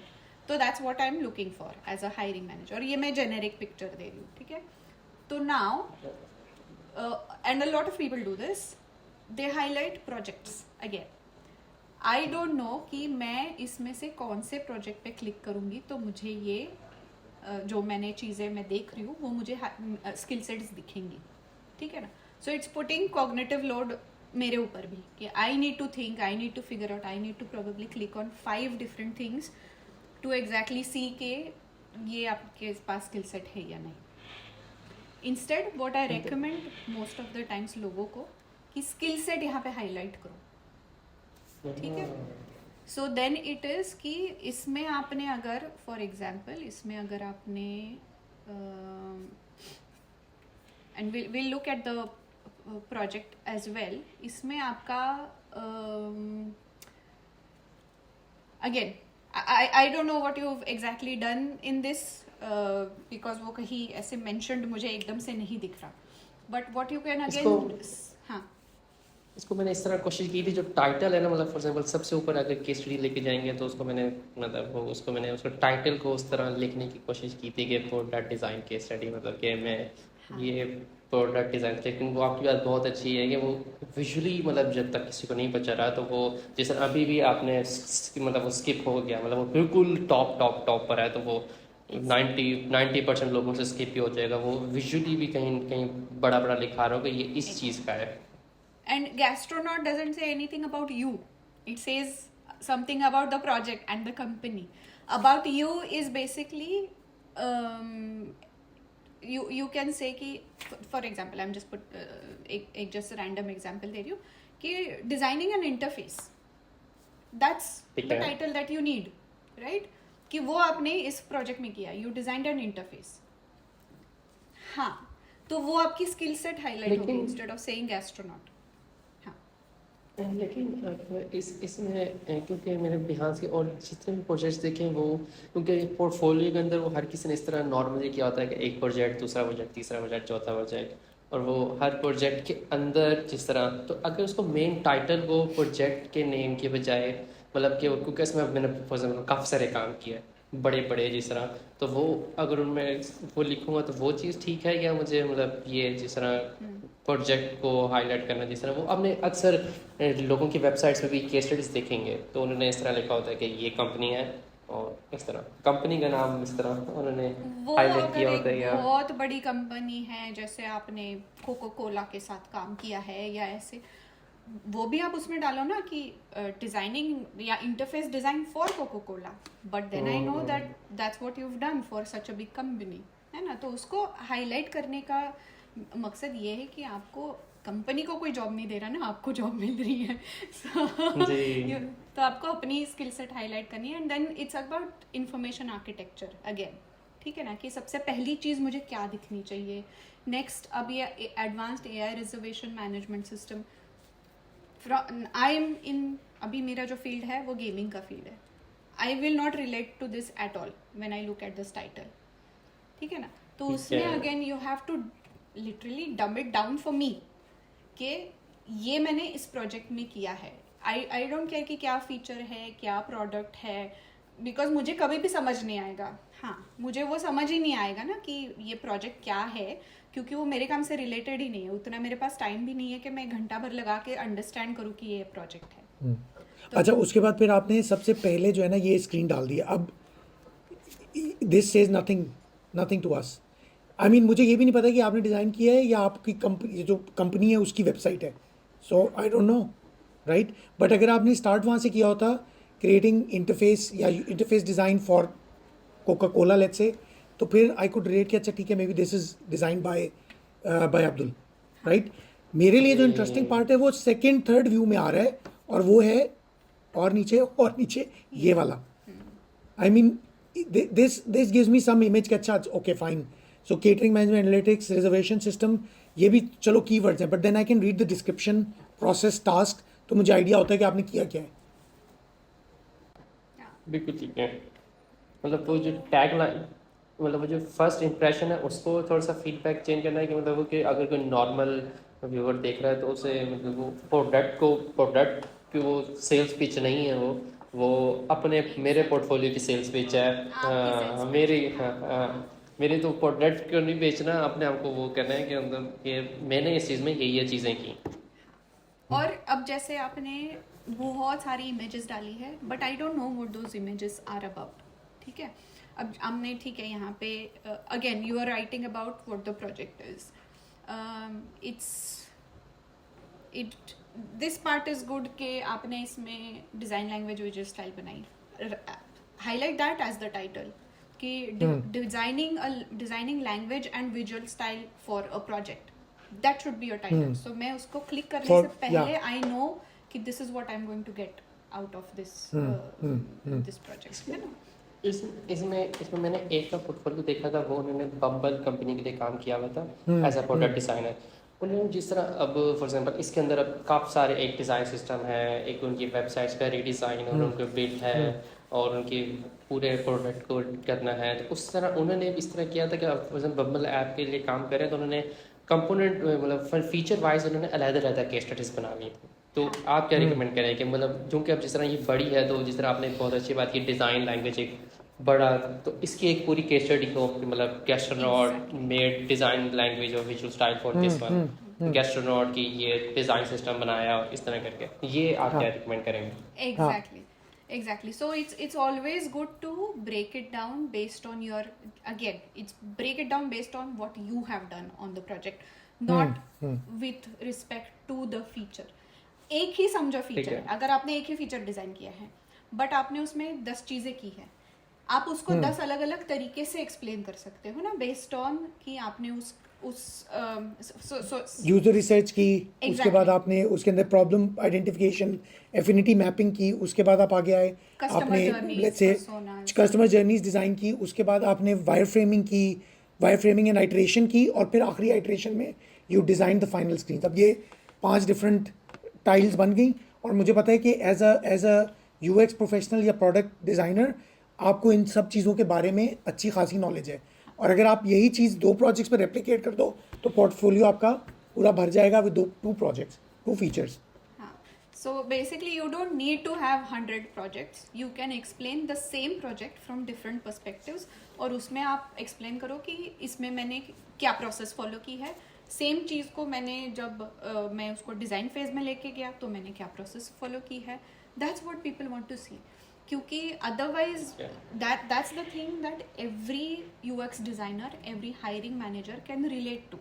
तो that's what I am looking for as a hiring manager. और ये मैं जेनेरिक पिक्चर दे रही हूँ, ठीक है. तो now and a lot of people do this, they highlight projects again. I don't no कि मैं इसमें से कौन से प्रोजेक्ट पे क्लिक करूँगी तो मुझे ये जो मैंने चीज़ें मैं देख रही हूँ वो मुझे स्किल सेट्स दिखेंगी, ठीक है ना. So it's putting cognitive load मेरे ऊपर भी कि I need to think, I need to figure out, I need to probably click on 5 different things to exactly see के ये आपके पास स्किल सेट है या नहीं. Instead what I recommend most of the times लोगों को कि स्किल सेट यहाँ पे हाईलाइट करो, ठीक है. सो देन इट इज़ कि इसमें आपने अगर फॉर एग्जाम्पल इसमें अगर आपने and will look at the project as well. इसमें आपका again I don't know what you exactly done in this because वो कहीं ऐसे मेंशन्ड मुझे एकदम से नहीं दिख रहा. But what you can again, हाँ इसको मैंने इस तरह कोशिश की थी, जो टाइटल है ना, मतलब फॉर एग्जांपल सबसे ऊपर अगर केस स्टडी लेके जाएंगे तो उसको मैंने मतलब वो उसको मैंने उसको टाइटल को उस तरह लिखने की कोशिश की थी कि प्रोडक्ट डिज़ाइन केस स्टडी, मतलब कि मैं ये प्रोडक्ट डिज़ाइन. लेकिन वो आपकी बात बहुत अच्छी है कि वो विजुअली मतलब जब तक किसी को नहीं बचा रहा तो वो जैसे अभी भी आपने मतलब वो स्किप हो गया, मतलब वो बिल्कुल टॉप पर है तो वो 90% लोगों से स्किप ही हो जाएगा. वो विजुअली भी कहीं कहीं बड़ा लिखा रहा हो कि ये इस चीज़ का है. And gastronaut doesn't say anything about you. It says something about the project and the company. About you is basically you can say कि for example I'm just put एक just a random example दे रही हूँ कि designing an interface. That's the title that you need, right? कि वो आपने इस project में किया. You designed an interface. हाँ, तो वो आपकी skill set highlight होगी instead of saying gastronaut. लेकिन इसमें क्योंकि मैंने बिहार के और जितने भी प्रोजेक्ट्स देखे हैं वो क्योंकि पोर्टफोलियो के अंदर वो हर किसी ने इस तरह नॉर्मली किया होता है कि एक प्रोजेक्ट, दूसरा प्रोजेक्ट, तीसरा प्रोजेक्ट, चौथा प्रोजेक्ट, और वो हर प्रोजेक्ट के अंदर जिस तरह, तो अगर उसको मेन टाइटल वो प्रोजेक्ट के नेम के बजाय मतलब कि क्योंकि इसमें मैंने फॉर एग्जाम्पल काफ़ी सारे काम किए बड़े जिस तरह, तो वो अगर उनमें वो लिखूँगा तो वो चीज़ ठीक है या मुझे मतलब ये जिस तरह प्रोजेक्ट को हाईलाइट करना, जिस तरह वो आपने अक्सर लोगों की वेबसाइट्स पे भी केस स्टडीज देखेंगे तो उन्होंने इस तरह लिखा होता है कि ये कंपनी है और इस तरह कंपनी का नाम इस तरह उन्होंने हाईलाइट किया होता है. या बहुत बड़ी कंपनी है जैसे आपने कोको कोला के साथ काम किया है या ऐसे, वो भी आप उसमें डालो ना कि डिजाइनिंग या interface design for Coca Cola, but then I know that that's what you have done for such a big company, है ना. तो उसको हाईलाइट करने का मकसद ये है कि आपको कंपनी को कोई जॉब नहीं दे रहा ना, आपको जॉब मिल रही है. तो आपको अपनी स्किल सेट हाईलाइट करनी है. And then it's about information architecture again, ठीक है ना, कि सबसे पहली चीज़ मुझे क्या दिखनी चाहिए. नेक्स्ट अब ये advanced AI reservation management system. I am in, अभी मेरा जो फील्ड है वो गेमिंग का फील्ड है. I will not relate to this at all when I look at this title, ठीक है ना. तो उसमें again you have to literally dumb it down for me कि ये मैंने इस प्रोजेक्ट में किया है. आई डोंट केयर कि क्या फीचर है, क्या प्रोडक्ट है, बिकॉज मुझे कभी भी समझ नहीं आएगा. हाँ, मुझे वो समझ ही नहीं आएगा ना कि ये प्रोजेक्ट क्या है, क्योंकि वो मेरे काम से रिलेटेड ही नहीं है. उतना मेरे पास टाइम भी नहीं है कि मैं घंटा भर लगा के अंडरस्टैंड करूँ कि ये प्रोजेक्ट है. तो अच्छा, उसके बाद फिर आपने सबसे पहले जो है ना ये स्क्रीन डाल दिया. अब this says nothing to us. I mean मुझे ये भी नहीं पता कि आपने डिज़ाइन किया है या आपकी कंपनी जो कंपनी है उसकी वेबसाइट है. So I don't know, right. But अगर आपने स्टार्ट वहाँ से किया होता क्रिएटिंग इंटरफेस या interface design for Coca Cola let's say, तो फिर आई कुड रेट कि अच्छा ठीक है may be this is design by Abdul, right. मेरे लिए जो इंटरेस्टिंग पार्ट है वो सेकेंड थर्ड व्यू में आ रहा है और वो है और नीचे ये वाला. I mean this gives me some image कि अच्छा okay fine. So catering management analytics reservation system ये भी चलो कीवर्ड्स हैं, but then I can read the description process task, तो मुझे आइडिया होता है कि आपने किया क्या है. बिल्कुल ठीक है. मतलब वो जो टैग लाइन, मतलब वो जो फर्स्ट इंप्रेशन है उसको थोड़ा सा फीडबैक चेंज करना है कि मतलब वो कि अगर कोई नॉर्मल व्यूअर देख रहा है तो उसे मतलब वो प्रोडक्ट की वो सेल्स पिच नहीं है, वो अपने मेरे पोर्टफोलियो की सेल्स पिच है। आपकी sales pitch मेरी है, मेरी तो प्रोडक्ट को नहीं बेचना, अपने आप को वो करना है कि मतलब ये मैंने इस चीज़ में ये चीज़ें की। और अब जैसे आपने बहुत सारी इमेजेस डाली है, but I don't know what those images are about, ठीक है। अब हमने, ठीक है, यहाँ पे again you are writing about what the project is, it's it this part is good कि आपने इसमें डिज़ाइन लैंग्वेज विजुअल स्टाइल बनाई, highlight that as the title कि designing language and visual style for a project, that should be your title. So मैं उसको क्लिक करने For- से पहले yeah. I know कि this is what I'm going to get out of this this project, है ना। इसमें मैंने एक का पोर्टफोलियो देखा था, वो उन्होंने बम्बल कंपनी के लिए काम किया हुआ था एज अ प्रोडक्ट डिज़ाइनर। उन्होंने जिस तरह अब फॉर एग्जांपल इसके अंदर अब काफ़ी सारे एक डिज़ाइन सिस्टम है, एक उनकी वेबसाइट्स का रीडिज़ाइन और उनका बिल्ड है और उनकी पूरे प्रोडक्ट को करना है। तो उस तरह उन्होंने इस तरह किया था कि फॉर एग्जाम्पल बम्बल ऐप के लिए काम करें तो उन्होंने कंपोनेंट मतलब फीचर वाइज उन्होंने अलग-अलग केस स्टडीज़ बना ली। तो आप क्या रिकमेंड करें कि मतलब क्योंकि अब जिस तरह ये बड़ी है, तो जिस तरह आपने बहुत अच्छी बात की डिज़ाइन लैंग्वेज एक बड़ा, तो इसकी एक पूरी केस स्टडी हो कि मतलब गैस्ट्रोनॉट मेड डिज़ाइन लैंग्वेज और visual style for this one, Gastronaut की ये डिज़ाइन सिस्टम बनाया और इस तरह करके, ये आप क्या रिकमेंड करेंगे? Exactly. So it's always good to break it down based on your, again, it's break it down based on what you have done on the project, not with respect to the feature. एक ही समझो फीचर है, अगर आपने एक ही फीचर डिजाइन किया है बट आपने उसमें 10 चीजें की है, आप उसको 10 अलग अलग तरीके से एक्सप्लेन कर सकते हो ना, बेस्ड ऑन कि आपने उस यूजर रिसर्च की, उसके Exactly. बाद आपने उसके अंदर प्रॉब्लम आइडेंटिफिकेशन, एफिनिटी मैपिंग की, उसके बाद आप आगे आए, Customer आपने journeys, let's say personas. Customer journeys design की, उसके बाद आपने वायर फ्रेमिंग की, वायर फ्रेमिंग एंड आइट्रेशन की, और फिर आखिरी आइट्रेशन में you design the final screen. अब ये 5 डिफरेंट टाइल्स बन गई, और मुझे पता है कि एज अ यूएक्स प्रोफेशनल या प्रोडक्ट डिज़ाइनर आपको इन सब चीज़ों के बारे में अच्छी खासी नॉलेज है, और अगर आप यही चीज़ 2 प्रोजेक्ट्स पर रेप्लिकेट कर दो तो पोर्टफोलियो आपका पूरा भर जाएगा with 2 projects, 2 features. So basically you don't need to have 100 projects, you can explain the same project from different perspectives, और उसमें आप explain करो कि इसमें मैंने क्या process follow की है, सेम चीज़ को मैंने जब मैं उसको डिज़ाइन फेज में लेके गया तो मैंने क्या प्रोसेस फॉलो की है, that's what people want to see, क्योंकि otherwise that's the thing that every UX designer, every hiring manager can relate to,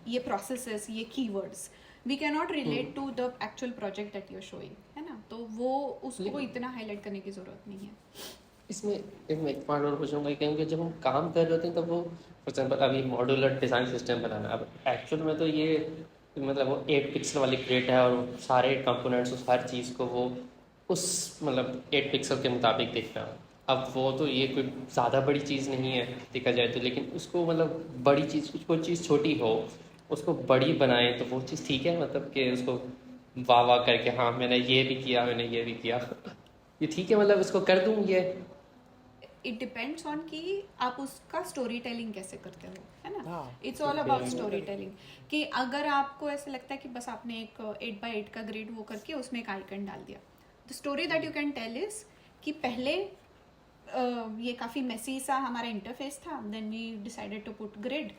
ये प्रोसेसेस, ये keywords, we can not relate to the actual project that you are showing, है ना, तो वो उसको इतना हाईलाइट करने की ज़रूरत नहीं है। इसमें एक पॉइंट और पूछूंगा, क्योंकि जब हम काम कर रहे होते हैं तब वो फॉर एग्जाम्पल अभी मॉड्यूलर डिज़ाइन सिस्टम बनाना, अब एक्चुअल में तो ये मतलब वो 8 पिक्सल वाली ग्रिड है और सारे कंपोनेंट्स उस हर चीज़ को वो उस मतलब 8 पिक्सल के मुताबिक देखना। अब वो तो ये कोई ज़्यादा बड़ी चीज़ नहीं है देखा जाए तो, लेकिन उसको मतलब बड़ी चीज़, कोई चीज़ छोटी हो उसको बड़ी बनाए तो वो चीज़ ठीक है, मतलब कि उसको वाह वाह करके हाँ मैंने ये भी किया, मैंने ये भी किया, ये ठीक है, मतलब इसको कर दूँ ये। इट डिपेंड्स ऑन कि आप उसका स्टोरी टेलिंग कैसे करते हो, है ना, हाँ, it's all about story telling. कि अगर आपको ऐसा लगता है कि बस आपने एक 8x8 का ग्रिड वो करके उसमें एक आइकन डाल दिया, the story that you can tell is कि पहले ये काफ़ी मेसी सा हमारा इंटरफेस था, then we decided to put grid,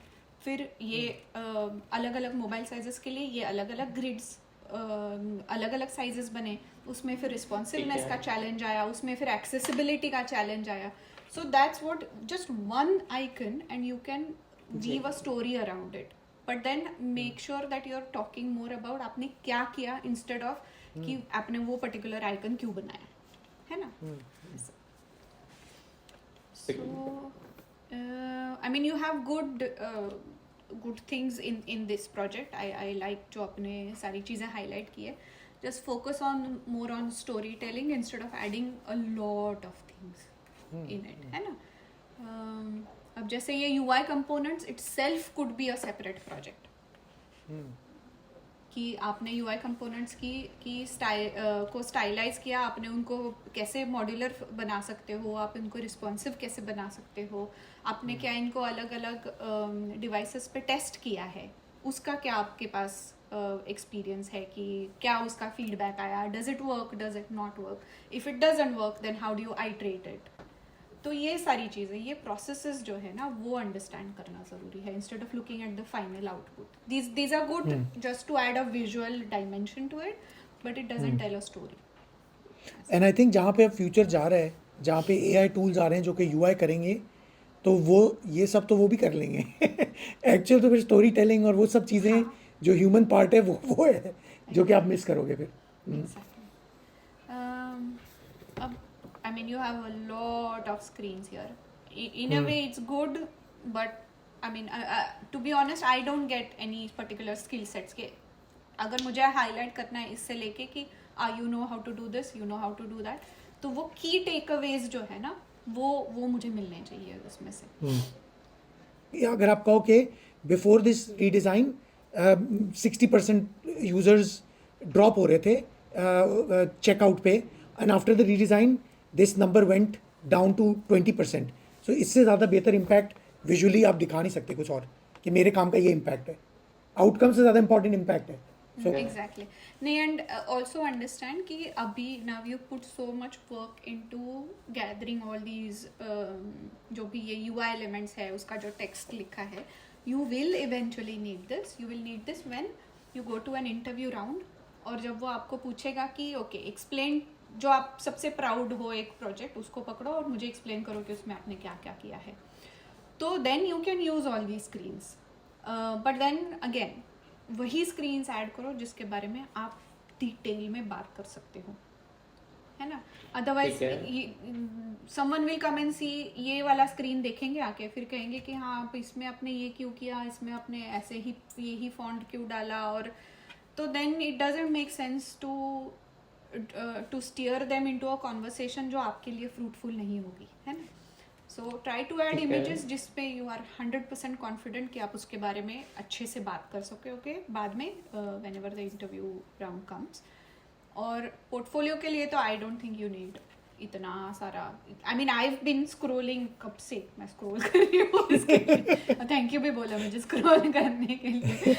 फिर ये अलग अलग मोबाइल साइजेस के लिए ये अलग अलग ग्रिड्स अलग अलग साइजेस बने, उसमें फिर रिस्पॉन्सिवनेस का चैलेंज आया, उसमें फिर एक्सेसिबिलिटी का चैलेंज आया, so that's what, just one icon and you can weave a story around it, but then make sure that you are talking more about आपने क्या किया इंस्टेड ऑफ कि आपने वो पर्टिकुलर आइकन क्यों बनाया, है ना। So, I mean, you have good things in this project. I like जो आपने सारी चीज़ें highlight की है. Just focus on more on storytelling instead of adding a lot of things in it, है ना. अब जैसे ये UI components itself could be a separate project. कि आपने UI कंपोनेंट्स की को स्टाइलाइज किया, आपने उनको कैसे मॉड्यूलर बना सकते हो, आप इनको रिस्पॉन्सिव कैसे बना सकते हो, आपने क्या इनको अलग अलग डिवाइसेस पे टेस्ट किया है, उसका क्या आपके पास एक्सपीरियंस है कि क्या उसका फीडबैक आया, does it work, does it not work, if it doesn't work then how do you iterate it. तो ये सारी चीज़ें, ये प्रोसेसेस जो है ना वो अंडरस्टैंड करना ज़रूरी है instead of looking at the final output. These are good just to add a visual dimension to it, but it doesn't tell a story. And I think जहाँ पे अब फ्यूचर जा रहा है, जहाँ पे AI टूल्स आ रहे हैं जो कि UI करेंगे, तो वो ये सब तो वो भी कर लेंगे. एक्चुअल तो फिर स्टोरी टेलिंग और वो सब चीज़ें जो ह्यूमन पार्ट है वो है जो कि आप मिस करोगे फिर. Exactly. I mean, you have a lot of screens here. In a way, it's good, but I mean, to be honest, I don't get any particular skill sets. के अगर मुझे हाईलाइट करना है इससे लेके कि you know how to do this, you know how to do that, तो वो key takeaways जो है ना वो मुझे मिलने चाहिए उसमें से. या अगर आप कहो कि before this redesign 60% users drop हो रहे थे चेकआउट पे, and after the redesign this number went down to 20%. सो इससे ज़्यादा बेहतर इम्पैक्ट विजुअली आप दिखा नहीं सकते कुछ और कि मेरे काम का ये इम्पैक्ट है. आउटकम से ज़्यादा इंपॉर्टेंट इम्पैक्ट है. So Exactly. नहीं, and also understand कि अभी now you put so much work into gathering all these जो भी ये UI elements है उसका जो text लिखा है, you will eventually need this. You will need this when you go to an interview round, और जब वो आपको पूछेगा कि okay explain जो आप सबसे प्राउड हो एक प्रोजेक्ट उसको पकड़ो और मुझे एक्सप्लेन करो कि उसमें आपने क्या क्या किया है. तो then you can use all the screens, but then again वही स्क्रीन्स ऐड करो जिसके बारे में आप डिटेल में बात कर सकते हो, है ना. Otherwise someone will come and see ये वाला स्क्रीन देखेंगे आके, फिर कहेंगे कि हाँ आप इसमें आपने ये क्यों किया, इसमें आपने ऐसे ही यही फॉन्ट क्यों डाला, और तो then it doesn't make sense to steer them into a conversation जो आपके लिए फ्रूटफुल नहीं होगी, है ना. So try to add images जिसपे यू आर 100% कॉन्फिडेंट कि आप उसके बारे में अच्छे से बात कर सकोगे बाद में whenever the interview round comes. और पोर्टफोलियो के लिए तो I don't think you need इतना सारा. I mean I have been scrolling, कब से मैं स्क्रोल कर रही हूँ इसके लिए. थैंक यू भी बोला मुझे स्क्रोल करने के लिए.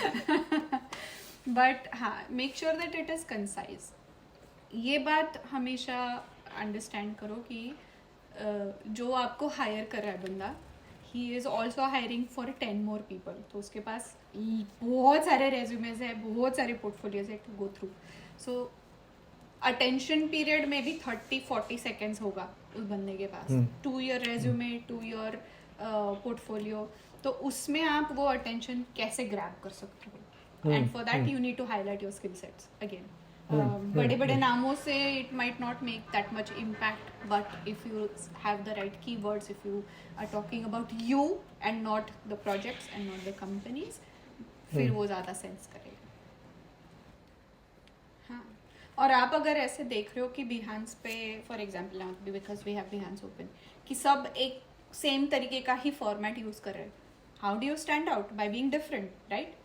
बट हाँ, make sure that it is concise. ये बात हमेशा अंडरस्टैंड करो कि जो आपको हायर कर रहा है बंदा, he is also hiring for 10 more people. तो उसके पास बहुत सारे रेज्यूमेज है, बहुत सारे पोर्टफोलियोज है to go through. So attention period में भी 30-40 seconds होगा उस बंदे के पास to your resume, to your portfolio. तो उसमें आप वो अटेंशन कैसे ग्रैब कर सकते हो, and for that you need to highlight your skill sets. Again बड़े बड़े नामों से it might not make that much impact, but if you have the right keywords, if you are talking about you and not the projects and not the companies, फिर वो ज़्यादा सेंस करेगा. हाँ, और आप अगर ऐसे देख रहे हो कि बिहान्स पे for example because we have Behance open कि सब एक सेम तरीके का ही फॉर्मेट यूज़ कर रहे हैं, how do you stand out? By being different, right.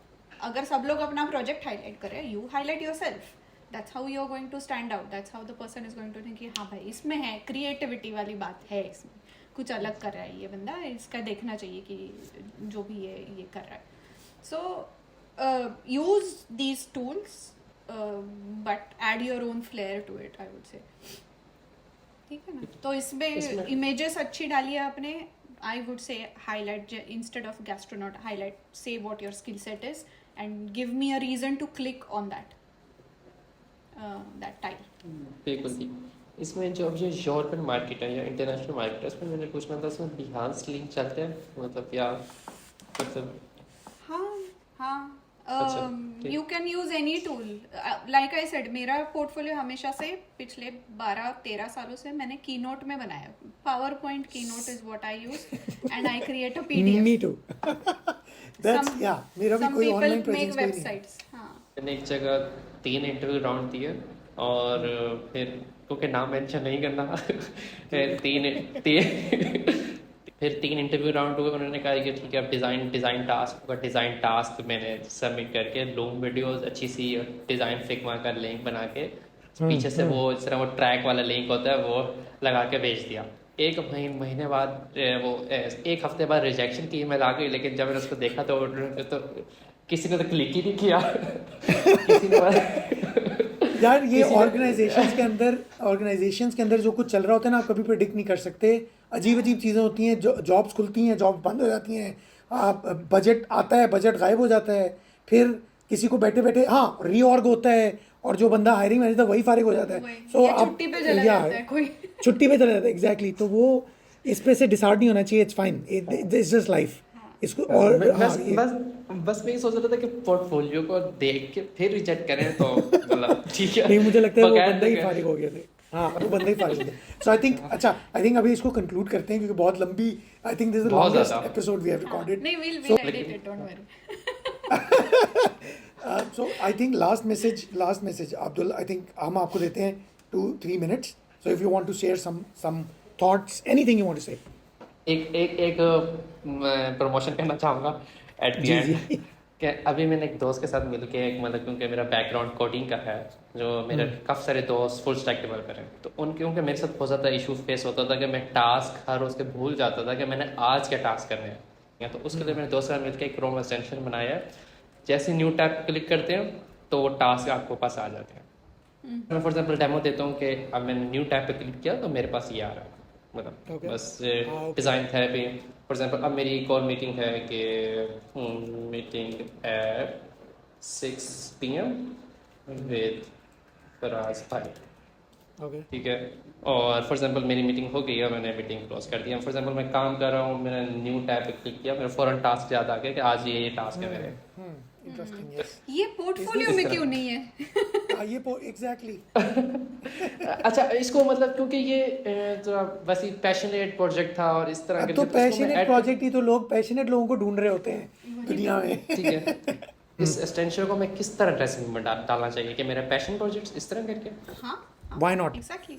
अगर सब लोग अपना प्रोजेक्ट हाईलाइट कर रहे हैं, you highlight yourself. That's how you are going to stand out. That's how the person is going to think कि हाँ भाई इसमें है, क्रिएटिविटी वाली बात है, इसमें कुछ अलग कर रहा है ये बंदा, इसका देखना चाहिए कि जो भी ये कर रहा है. So use these tools but add your own flair to it, I would say. ठीक है ना. तो इसमें इमेजेस अच्छी डालिए आपने. I would say highlight instead of gastronaut, highlight, say what your skill set is and give me a reason to click on that tile. बिल्कुल ठीक. इसमें जो अब जो यूरोपियन मार्केट है या इंटरनेशनल मार्केट है, उसमें मैंने पूछना था, उसमें बिहान्स लिंक चलते हैं मतलब, या मतलब हाँ अच्छा, you can use any tool. Like I said, मेरा पोर्टफोलियो हमेशा से पिछले 12-13 सालों से मैंने कीनोट में बनाया. PowerPoint Keynote is what I use and I create a PDF. Me too. That's या मेरा भी कोई ऑनलाइन प्रेजेंस नहीं है. वेबसाइट्स. हाँ, मैंने एक जगह 3 इंटरव्यू राउंड दिए और फिर क्योंकि नाम मेंशन नहीं करना फिर 3 इंटरव्यू राउंड हुए. उन्होंने कहा कि ठीक है, अब डिज़ाइन टास्क मैंने सबमिट करके लॉन्ग वीडियोस अच्छी सी डिज़ाइन फिग्मा का लिंक बना के पीछे से वो इस तरह वो ट्रैक वाला लिंक होता है वो लगा के भेज दिया. एक महीने बाद वो 1 हफ्ते बाद रिजेक्शन की ईमेल आ गई, लेकिन जब मैंने उसको देखा तो किसी ने तो क्लिक ही नहीं किया। किसी ने यार ये किसी ने- ऑर्गेनाइजेशंस के अंदर जो कुछ चल रहा होता है ना, आप कभी प्रिडिक्ट नहीं कर सकते। अजीब अजीब चीज़ें होती हैं, जॉब्स खुलती हैं, जॉब बंद हो जाती हैं, बजट आता है, बजट गायब हो जाता है, फिर किसी को बैठे बैठे हाँ रीऑर्ग होता है, और जो बंदा हायरिंग मैनेजर था वही फारिग हो जाता है। वही, या छुट्टी पे चला जाता है कोई। छुट्टी पे चला जाता है, एग्जैक्टली। तो वो इस पे से डिसाइड नहीं होना चाहिए, it's fine, it's just life इसको। और बस बस मैं ये सोच रहा था कि पोर्टफोलियो को देख के फिर रिजेक्ट करें तो मतलब ठीक है। नहीं, मुझे लगता है वो बगैर बंदे ही देखे- फारिग हो गए थे। हाँ, वो बंदे ही फारिग हो गए। सो आई थिंक अभी इसको कंक्लूड करते हैं, क्योंकि बहुत लंबी, I think this is the बहुत लॉन्गेस्ट ज़्यादा। Episode we have recorded. नहीं, we'll edit it, don't worry. So I think last message, Abdul, I think हम आपको देते हैं 2-3 minutes. So if you want to share some thoughts, anything you want to say. एक प्रमोशन करना चाहूँगा एट द जी, एंड जी। कि अभी मैंने एक दोस्त के साथ मिल के एक मतलब, क्योंकि मेरा बैकग्राउंड कोडिंग का है, जो मेरे काफ़ी सारे दोस्त फुल स्टैक डेवलपर हैं, तो क्योंकि मेरे साथ बहुत ज़्यादा इशू फेस होता था कि मैं टास्क हर रोज़ के भूल जाता था कि मैंने आज क्या टास्क करने हैं। तो उसके लिए मैंने दोस्त के साथ मिलकर एक क्रोम एक्सटेंशन बनाया है। जैसे न्यू टैब क्लिक करते हैं तो वो टास्क आपको पास आ जाते हैं। मैं फॉर एग्जाम्पल डेमो देता हूँ कि अब मैंने न्यू टैब पे क्लिक किया तो मेरे पास ये आ रहा है, मतलब Okay. बस okay. Design therapy. For example अब मेरी कॉल मीटिंग है कि meeting at 6 PM with Faraz भाई, Okay. ठीक है। और फॉर एग्जांपल मेरी मीटिंग हो गई है, मैंने मीटिंग क्लोज कर दिया। फॉर एग्जांपल मैं काम कर रहा हूँ, मैंने न्यू टैब पे क्लिक किया, मेरा फॉरन टास्क याद आ गया कि आज ये टास्क है मेरे। Interesting. Yes. ये पोर्टफोलियो में क्यों नहीं है? ये exactly. अच्छा, इसको मतलब क्योंकि ये जो वैसे पैशनेट प्रोजेक्ट था और इस तरह के तो फिर उसको मैं पैशनेट add- प्रोजेक्ट ही तो लोग पैशनेट लोगों को ढूंढ रहे होते हैं दुनिया में। ठीक है। इस एक्सटेंशन को मैं किस तरह ड्रेसिंग में डालना चाहिए कि मेरा पैशन प्रोजेक्ट इस तरह करके? हाँ, Why not? exactly.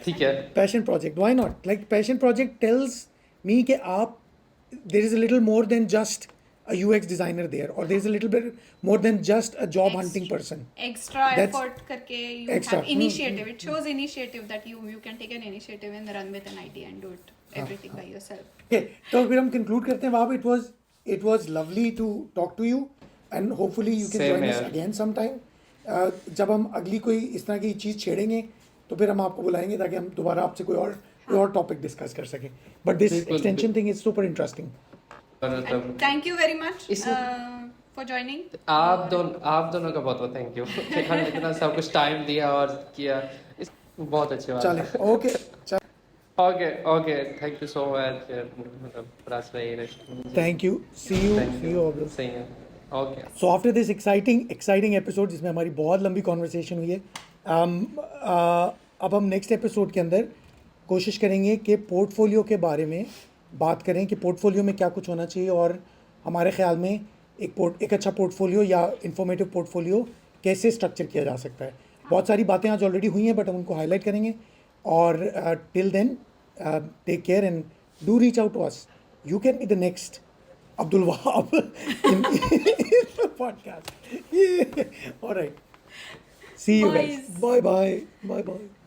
ठीक है। Passion project, why not? Like passion project tells me कि आप, there is a little more than just a UX designer there, or there is a little bit more than just a job hunting person. Extra That's- effort करके you Extra. have initiative. It shows initiative that you can take an initiative and run with an idea and do it everything by yourself. Okay, तो फिर हम conclude करते हैं। वहाँ it was lovely to talk to you, and hopefully you can Same join us here. again sometime. जब हम अगली कोई इस तरह की चीज़ छेड़ेंगे तो फिर हम आपको बुलाएंगे ताकि हम दोबारा आपसे कोई और टॉपिक डिस्कस कर सकें। बट दिस बिल्कुल, extension thing is super interesting. मतलब And thank you very much इस- for joining. आप दोनों का बहुत बहुत थैंक यू कि हमने इतना सब कुछ टाइम दिया और किया। बहुत अच्छी बात चले, है। Okay, okay, thank you so much. मतलब प्रास भाई, thank you, see you obvious. सही है। Okay, so after this exciting episode जिसमें हमारी बहुत लंबी कॉन्वर्सेशन हुई है, अब हम नेक्स्ट एपिसोड के अंदर कोशिश करेंगे कि पोर्टफोलियो के बारे में बात करें कि पोर्टफोलियो में क्या कुछ होना चाहिए, और हमारे ख्याल में एक अच्छा पोर्टफोलियो या इंफॉर्मेटिव पोर्टफोलियो कैसे स्ट्रक्चर किया जा सकता है। बहुत सारी बातें आज ऑलरेडी हुई हैं, बट हम उनको हाईलाइट करेंगे। और till then take care and do reach out to us. You can be the next Abdul Wahab in the podcast. Yeah. All right. See you guys. Boys. Bye bye.